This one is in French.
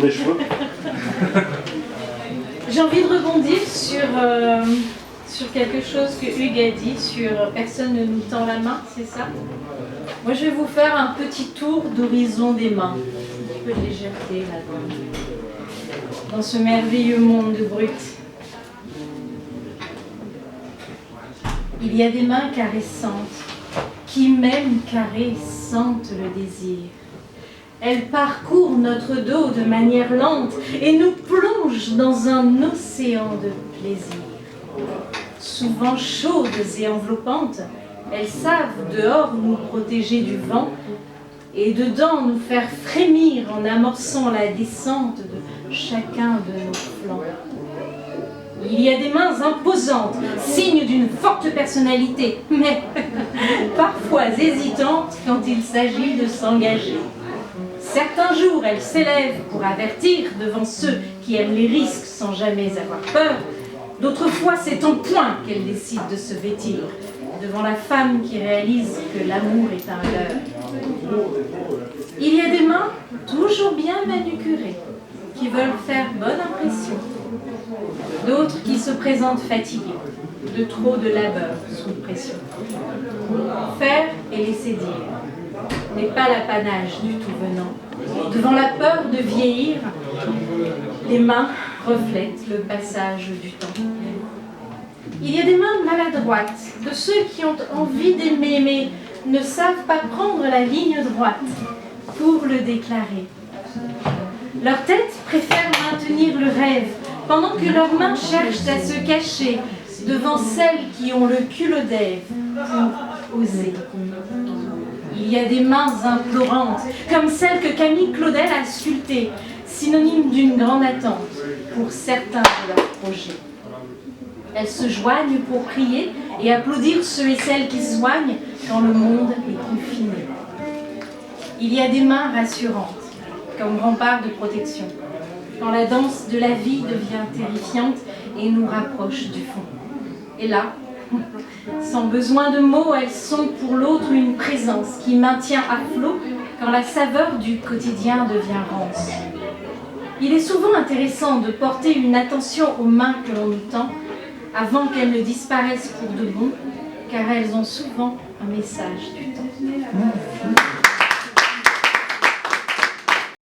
des cheveux. J'ai envie de rebondir sur quelque chose que Hugues a dit, sur personne ne nous tend la main, c'est ça? Moi, je vais vous faire un petit tour d'horizon des mains. Un peu de légèreté là-dedans. Dans ce merveilleux monde brut. Il y a des mains caressantes, qui même sentent le désir. Elles parcourent notre dos de manière lente et nous plongent dans un océan de plaisir. Souvent chaudes et enveloppantes, elles savent dehors nous protéger du vent et dedans nous faire frémir en amorçant la descente de chacun de nos flancs. Il y a des mains imposantes, signe d'une forte personnalité, mais parfois hésitantes quand il s'agit de s'engager. Certains jours, elles s'élèvent pour avertir devant ceux qui aiment les risques sans jamais avoir peur. D'autres fois, c'est en point qu'elles décident de se vêtir devant la femme qui réalise que l'amour est un leurre. Il y a des mains toujours bien manucurées qui veulent faire bonne impression. D'autres qui se présentent fatiguées de trop de labeur sous pression. Faire et laisser dire n'est pas l'apanage du tout venant. Devant la peur de vieillir, les mains reflètent le passage du temps. Il y a des mains maladroites, de ceux qui ont envie d'aimer mais ne savent pas prendre la ligne droite pour le déclarer. Leur tête préfère maintenir le rêve, pendant que leurs mains cherchent à se cacher devant celles qui ont le culot d'Ève pour oser. Il y a des mains implorantes, comme celle que Camille Claudel a sculptée, synonyme d'une grande attente pour certains de leurs projets. Elles se joignent pour prier et applaudir ceux et celles qui soignent quand le monde est confiné. Il y a des mains rassurantes, comme rempart de protection, quand la danse de la vie devient terrifiante et nous rapproche du fond. Et là, sans besoin de mots, elles sont pour l'autre une présence qui maintient à flot quand la saveur du quotidien devient rance. Il est souvent intéressant de porter une attention aux mains que l'on nous tend avant qu'elles ne disparaissent pour de bon, car elles ont souvent un message du temps.